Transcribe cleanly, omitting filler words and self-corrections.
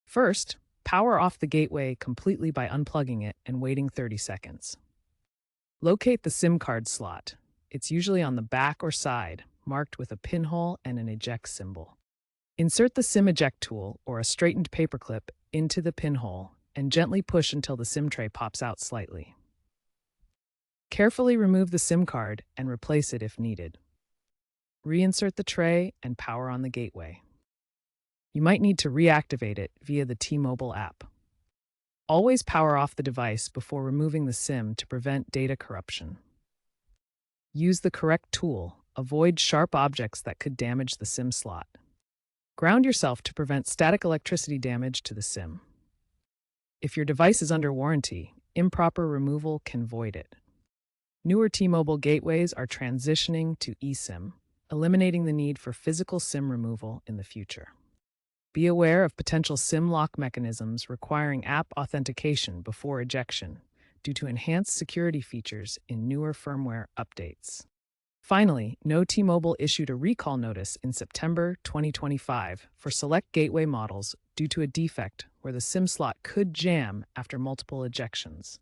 First, power off the gateway completely by unplugging it and waiting 30 seconds. Locate the SIM card slot. It's usually on the back or side, marked with a pinhole and an eject symbol. Insert the SIM eject tool or a straightened paperclip into the pinhole and gently push until the SIM tray pops out slightly. Carefully remove the SIM card and replace it if needed. Reinsert the tray and power on the gateway. You might need to reactivate it via the T-Mobile app. Always power off the device before removing the SIM to prevent data corruption. Use the correct tool. Avoid sharp objects that could damage the SIM slot. Ground yourself to prevent static electricity damage to the SIM. If your device is under warranty, improper removal can void it. Newer T-Mobile gateways are transitioning to eSIM, eliminating the need for physical SIM removal in the future. Be aware of potential SIM lock mechanisms requiring app authentication before ejection due to enhanced security features in newer firmware updates. Finally, T-Mobile issued a recall notice in September 2025 for select gateway models due to a defect where the SIM slot could jam after multiple ejections.